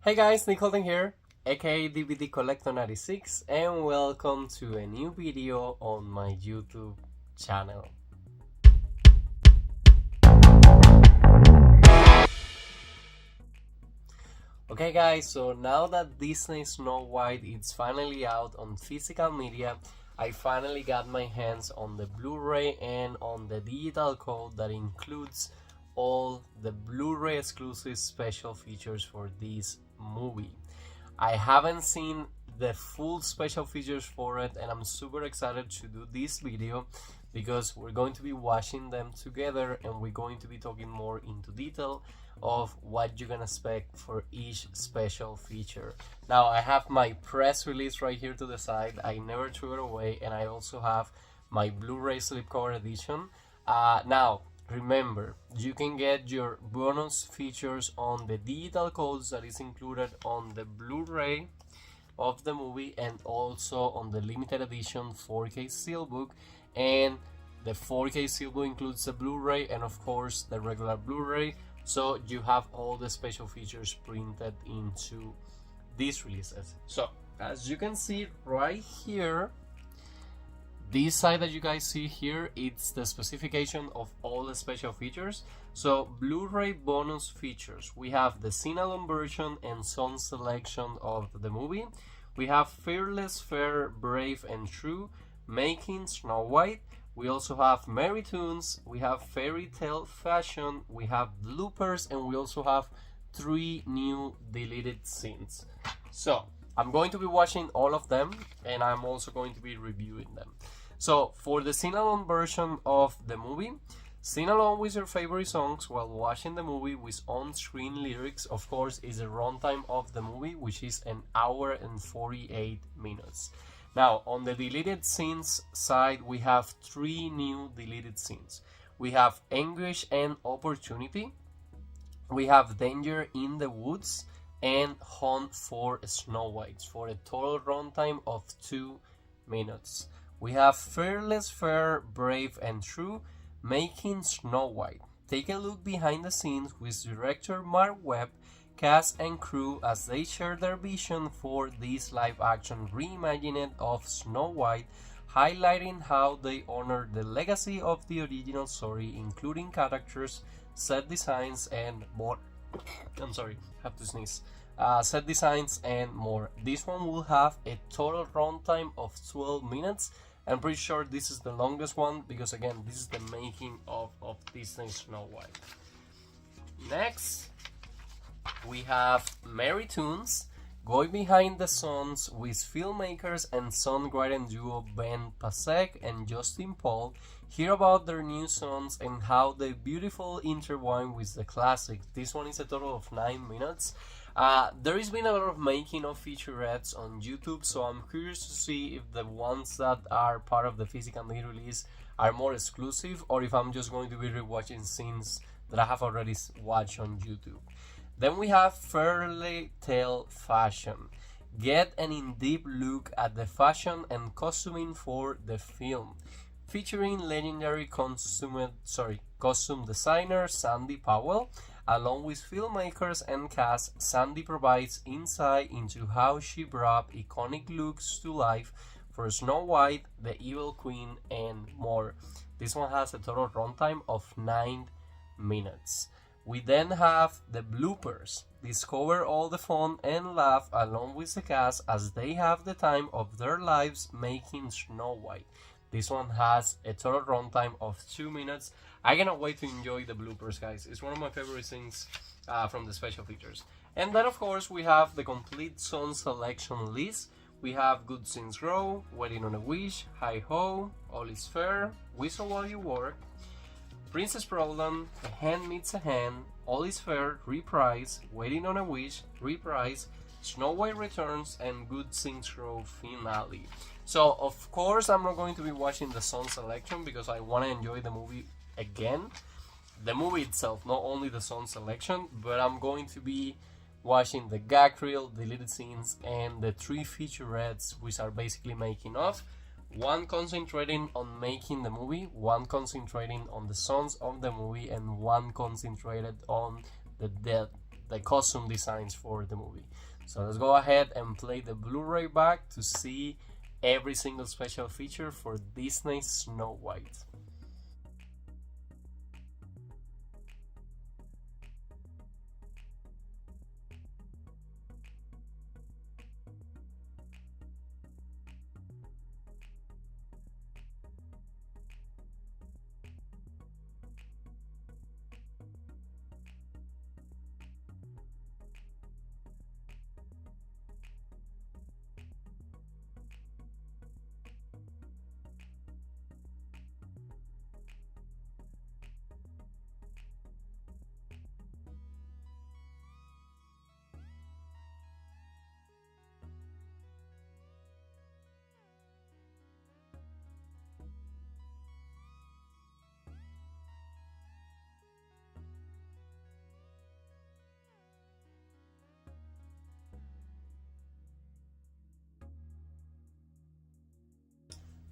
Hey guys, Nick Halden here, aka DVD Collector 96, and welcome to a new video on my YouTube channel. Okay guys, so now that Disney Snow White is finally out on physical media, I finally got my hands on the Blu-ray and on the digital code that includes all the Blu-ray exclusive special features for this movie. I haven't seen the full special features for it, and I'm super excited to do this video because we're going to be watching them together and we're going to be talking more into detail of what you can expect for each special feature. Now I have my press release right here to the side. I never threw it away, and I also have my Blu-ray slipcover edition. Now remember, you can get your bonus features on the digital codes that is included on the Blu-ray of the movie and also on the limited edition 4K steelbook. And the 4K steelbook includes the Blu-ray and of course the regular Blu-ray, so you have all the special features printed into these releases. So as you can see right here, this side that you guys see here, it's the specification of all the special features. So Blu-ray bonus features, we have the sing-along version and song selection of the movie. We have Fearless, Fair, Brave and True, Making Snow White. We also have Merry Tunes, we have Fairy Tale Fashion, we have bloopers, and we also have 3 new deleted scenes. So I'm going to be watching all of them, and I'm also going to be reviewing them. So for the sing-along version of the movie, sing along with your favorite songs while watching the movie with on-screen lyrics. Of course, is the runtime of the movie, which is an hour and 48 minutes. Now, on the deleted scenes side, we have 3 new deleted scenes. We have Anguish and Opportunity, we have Danger in the Woods, and Hunt for Snow White, for a total runtime of 2 minutes. We have Fearless, Fair, Brave and True, Making Snow White. Take a look behind the scenes with director Marc Webb, cast and crew as they share their vision for this live-action reimagining of Snow White, highlighting how they honor the legacy of the original story, including characters, set designs, and more. I'm sorry, have to sneeze. Set designs and more. This one will have a total runtime of 12 minutes. I'm pretty sure this is the longest one because, again, this is the making of Disney Snow White. Next, we have Merry Tunes, going behind the songs with filmmakers and songwriting duo Ben Pasek and Justin Paul. Hear about their new songs and how they beautifully intertwine with the classics. This one is a total of 9 minutes. There has been a lot of making of featurettes on YouTube, so I'm curious to see if the ones that are part of the physical media release are more exclusive or if I'm just going to be rewatching scenes that I have already watched on YouTube. Then we have Fairy Tale Fashion. Get an in-depth look at the fashion and costuming for the film, featuring legendary costume designer Sandy Powell. Along with filmmakers and cast, Sandy provides insight into how she brought iconic looks to life for Snow White, the Evil Queen, and more. This one has a total runtime of 9 minutes. We then have the bloopers. Discover all the fun and laugh along with the cast as they have the time of their lives making Snow White. This one has a total runtime of 2 minutes. I cannot wait to enjoy the bloopers, guys. It's one of my favorite things from the special features. And then, of course, we have the complete song selection list. We have Good Things Grow, Waiting on a Wish, Hi Ho, All Is Fair, Whistle While You Work, Princess Brolin, A Hand Meets a Hand, All Is Fair, Reprise, Waiting on a Wish, Reprise, Snow White Returns, and Good Things Grow finale. So, of course, I'm not going to be watching the song selection because I want to enjoy the movie again. The movie itself, not only the song selection, but I'm going to be watching the gag reel, deleted scenes, and the 3 featurettes, which are basically making of. One concentrating on making the movie, one concentrating on the songs of the movie, and one concentrated on the the costume designs for the movie. So let's go ahead and play the Blu-ray back to see every single special feature for Disney's Snow White.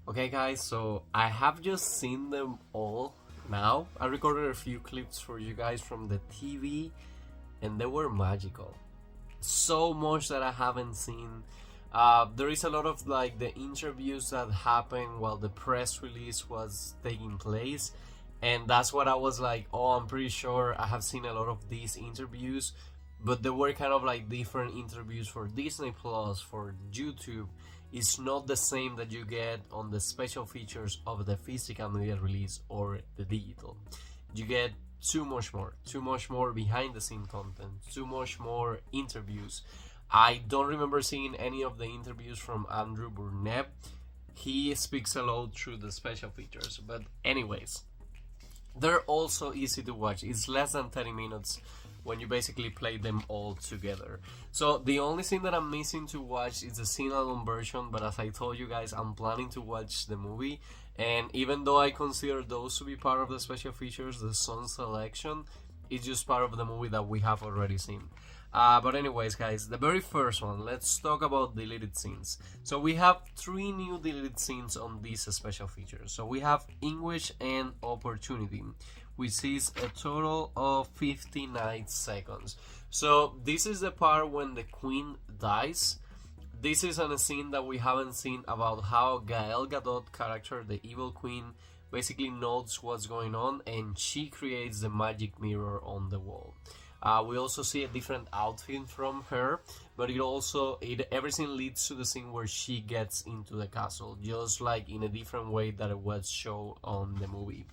Okay guys, so I have just seen them all now. I recorded a few clips for you guys from the TV and they were magical. So much that I haven't seen. There is a lot of like the interviews that happened while the press release was taking place, and that's what I was like, oh, I'm pretty sure I have seen a lot of these interviews, but they were kind of like different interviews for Disney Plus, for YouTube. It's not the same that you get on the special features of the physical media release or the digital. You get too much more behind the scene content, too much more interviews. I don't remember seeing any of the interviews from Andrew Burnap. He speaks a lot through the special features, but anyways, they're also easy to watch. It's less than 30 minutes when you basically play them all together. So the only thing that I'm missing to watch is the sing-along version, but as I told you guys, I'm planning to watch the movie, and even though I consider those to be part of the special features, the song selection is just part of the movie that we have already seen. But anyways guys, the very first one, let's talk about deleted scenes. So we have 3 new deleted scenes on these special features. So we have English and Opportunity, which is a total of 59 seconds. So this is the part when the queen dies. This is a scene that we haven't seen about how Gal Gadot character, the evil queen, basically knows what's going on and she creates the magic mirror on the wall. We also see a different outfit from her, but everything leads to the scene where she gets into the castle, just like in a different way that it was shown on the movie.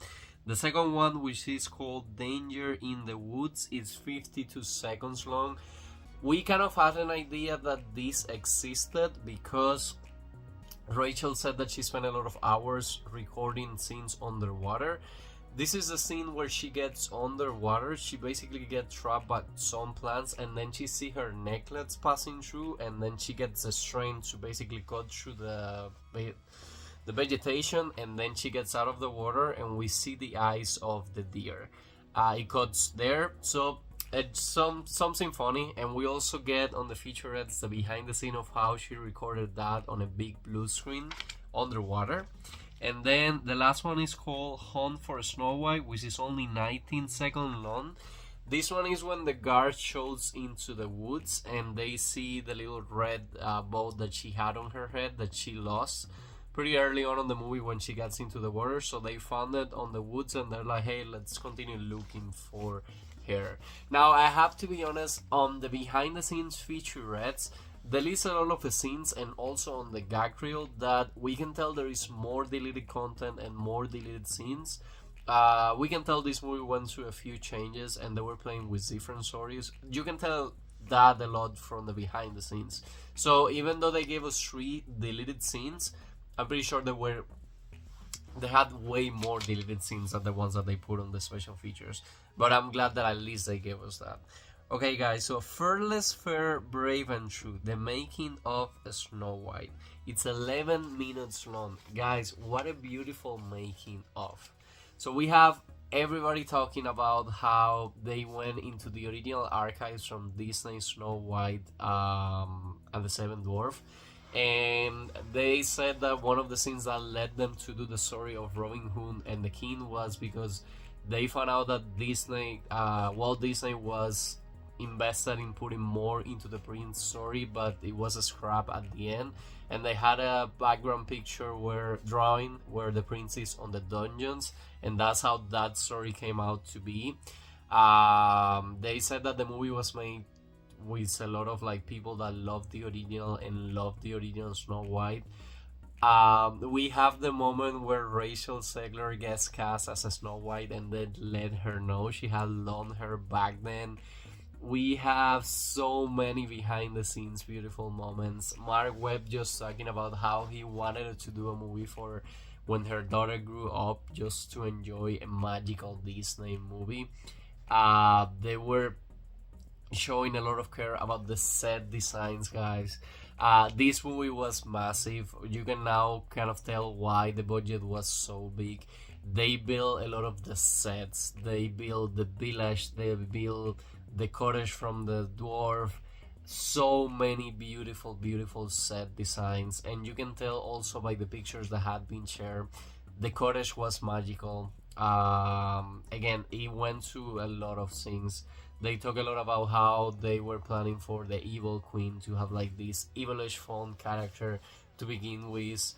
The second one, which is called Danger in the Woods, is 52 seconds long. We kind of had an idea that this existed because Rachel said that she spent a lot of hours recording scenes underwater. This is the scene where she gets underwater. She basically gets trapped by some plants, and then she see her necklace passing through, and then she gets the strength to basically cut through the vegetation, and then she gets out of the water and we see the eyes of the deer. It cuts there, so it's something funny. And we also get on the featurettes the behind the scene of how she recorded that on a big blue screen underwater. And then the last one is called Hunt for Snow White, which is only 19 seconds long. This one is when the guard shows into the woods and they see the little red bow that she had on her head that she lost pretty early on in the movie when she gets into the water. So they found it on the woods and they're like, hey, let's continue looking for her. Now I have to be honest, on the behind the scenes featurettes, there is a lot of the scenes and also on the gag reel that we can tell there is more deleted content and more deleted scenes. We can tell this movie went through a few changes and they were playing with different stories. You can tell that a lot from the behind the scenes. So even though they gave us 3 deleted scenes, I'm pretty sure they had way more deleted scenes than the ones that they put on the special features. But I'm glad that at least they gave us that. Okay guys, so Fearless, Fair, Brave and True, the making of Snow White. It's 11 minutes long. Guys, what a beautiful making of. So we have everybody talking about how they went into the original archives from Disney Snow White and the Seven Dwarfs. And they said that one of the scenes that led them to do the story of Robin Hood and the King was because they found out that Walt Disney was invested in putting more into the prince story, but it was a scrap at the end. And they had a background picture where the prince is on the dungeons, and that's how that story came out to be. They said that the movie was made with a lot of like people that loved the original and loved the original Snow White. We have the moment where Rachel Zegler gets cast as a Snow White and then let her know she had long hair back then. We have so many behind the scenes beautiful moments. Marc Webb just talking about how he wanted to do a movie for when her daughter grew up, just to enjoy a magical Disney movie. They were showing a lot of care about the set designs, guys. This movie was massive. You can now kind of tell why the budget was so big. They built a lot of the sets. They built the village. They built the cottage from the dwarf. So many beautiful set designs, and you can tell also by the pictures that had been shared, the cottage was magical. Again, it went to a lot of things. They talk a lot about how they were planning for the evil queen to have like this evilish fun character to begin with.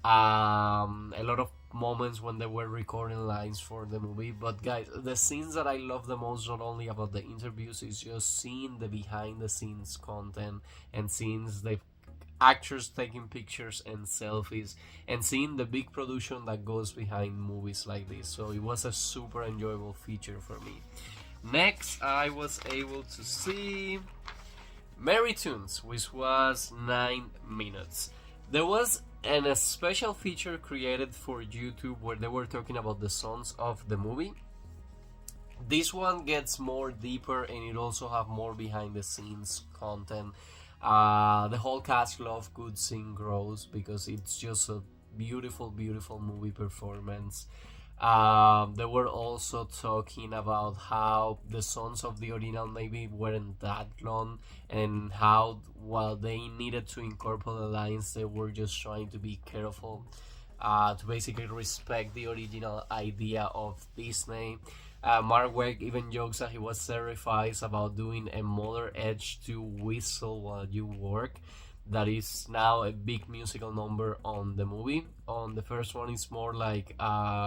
A lot of moments when they were recording lines for the movie. But guys, the scenes that I love the most, not only about the interviews, is just seeing the behind the scenes content and scenes the actors taking pictures and selfies and seeing the big production that goes behind movies like this. So it was a super enjoyable feature for me. Next, I was able to see Merry Tunes, which was 9 minutes. There was a special feature created for YouTube where they were talking about the songs of the movie. This one gets more deeper and it also have more behind the scenes content. The whole cast love Good Sing Grows because it's just a beautiful movie performance. They were also talking about how the songs of the original maybe weren't that long, and how while they needed to incorporate the lines, they were just trying to be careful to basically respect the original idea of Disney. Marc Webb even jokes that he was terrified about doing a Mother Edge to Whistle While You Work. That is now a big musical number on the movie. On the first one, it's more like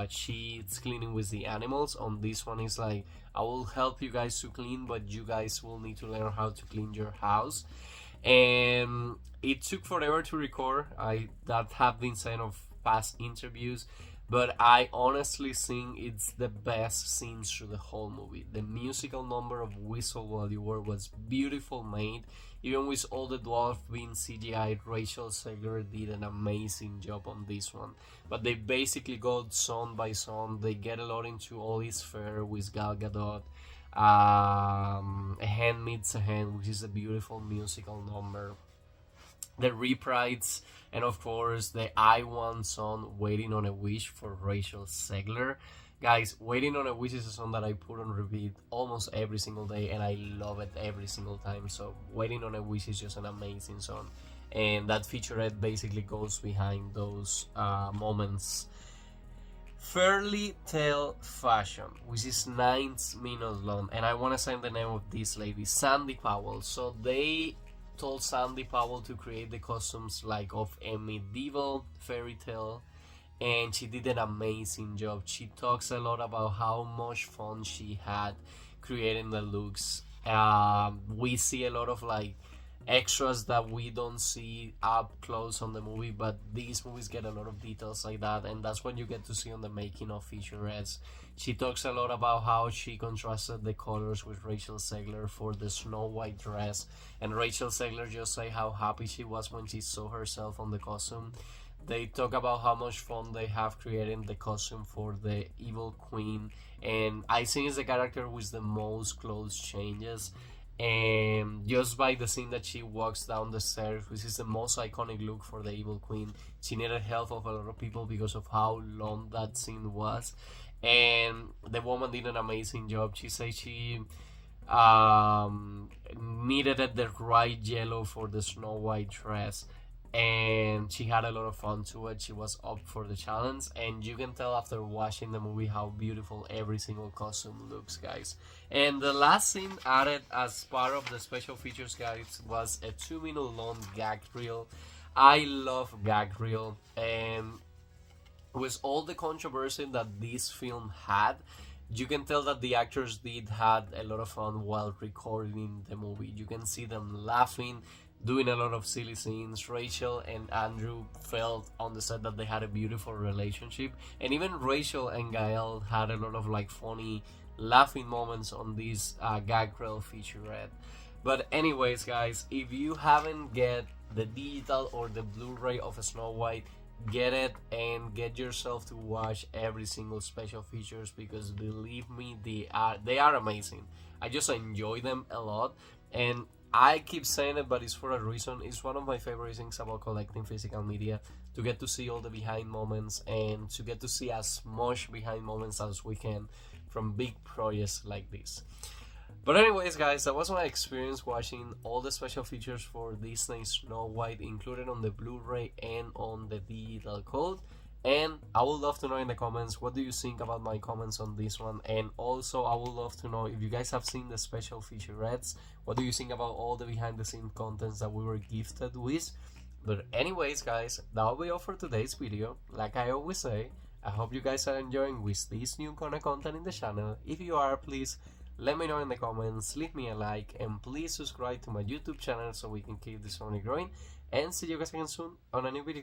she's cleaning with the animals. On this one, it's like, I will help you guys to clean, but you guys will need to learn how to clean your house. And it took forever to record. That have been said of past interviews, but I honestly think it's the best scenes through the whole movie. The musical number of Whistle While You Work was beautiful made. Even with all the dwarf being CGI, Rachel Zegler did an amazing job on this one. But they basically go song by song. They get a lot into All Is Fair with Gal Gadot. A Hand Meets a Hand, which is a beautiful musical number. The Reprides, and of course the I Want song, Waiting on a Wish for Rachel Zegler. Guys, Waiting on a Wish is a song that I put on repeat almost every single day, and I love it every single time. So Waiting on a Wish is just an amazing song, and that featurette basically goes behind those moments. Fairy Tale Fashion, which is 9 minutes long, and I want to say the name of this lady, Sandy Powell. So they told Sandy Powell to create the costumes like of a medieval fairy tale, and she did an amazing job. She talks a lot about how much fun she had creating the looks. We see a lot of like extras that we don't see up close on the movie, but these movies get a lot of details like that, and that's what you get to see on the making of featurettes. She talks a lot about how she contrasted the colors with Rachel Zegler for the Snow White dress, and Rachel Zegler just say how happy she was when she saw herself on the costume. They talk about how much fun they have creating the costume for the evil queen, and I think it's the character with the most clothes changes. And just by the scene that she walks down the stairs, which is the most iconic look for the evil queen, she needed help of a lot of people because of how long that scene was. And the woman did an amazing job. She said she needed the right yellow for the Snow White dress. and she had a lot of fun to it. She was up for the challenge, and you can tell after watching the movie how beautiful every single costume looks, guys. And the last scene added as part of the special features, guys, was a 2-minute long gag reel. I love gag reel, and with all the controversy that this film had, you can tell that the actors did had a lot of fun while recording the movie. You can see them laughing, doing a lot of silly scenes. Rachel and Andrew felt on the set that they had a beautiful relationship, and even Rachel and Gael had a lot of like funny laughing moments on this gag reel featurette. But anyways, guys, if you haven't get the digital or the Blu-ray of Snow White, get it and get yourself to watch every single special features, because believe me, they are amazing. I just enjoy them a lot, and I keep saying it, but it's for a reason. It's one of my favorite things about collecting physical media, to get to see all the behind moments and to get to see as much behind moments as we can from big projects like this. But anyways, guys, that was my experience watching all the special features for Disney Snow White, included on the Blu-ray and on the digital code. And I would love to know in the comments, what do you think about my comments on this one? And also, I would love to know if you guys have seen the special featurettes. What do you think about all the behind-the-scenes contents that we were gifted with? But anyways, guys, that will be all for today's video. Like I always say, I hope you guys are enjoying with this new kind of content in the channel. If you are, please let me know in the comments, leave me a like, and please subscribe to my YouTube channel so we can keep this only growing. And see you guys again soon on a new video.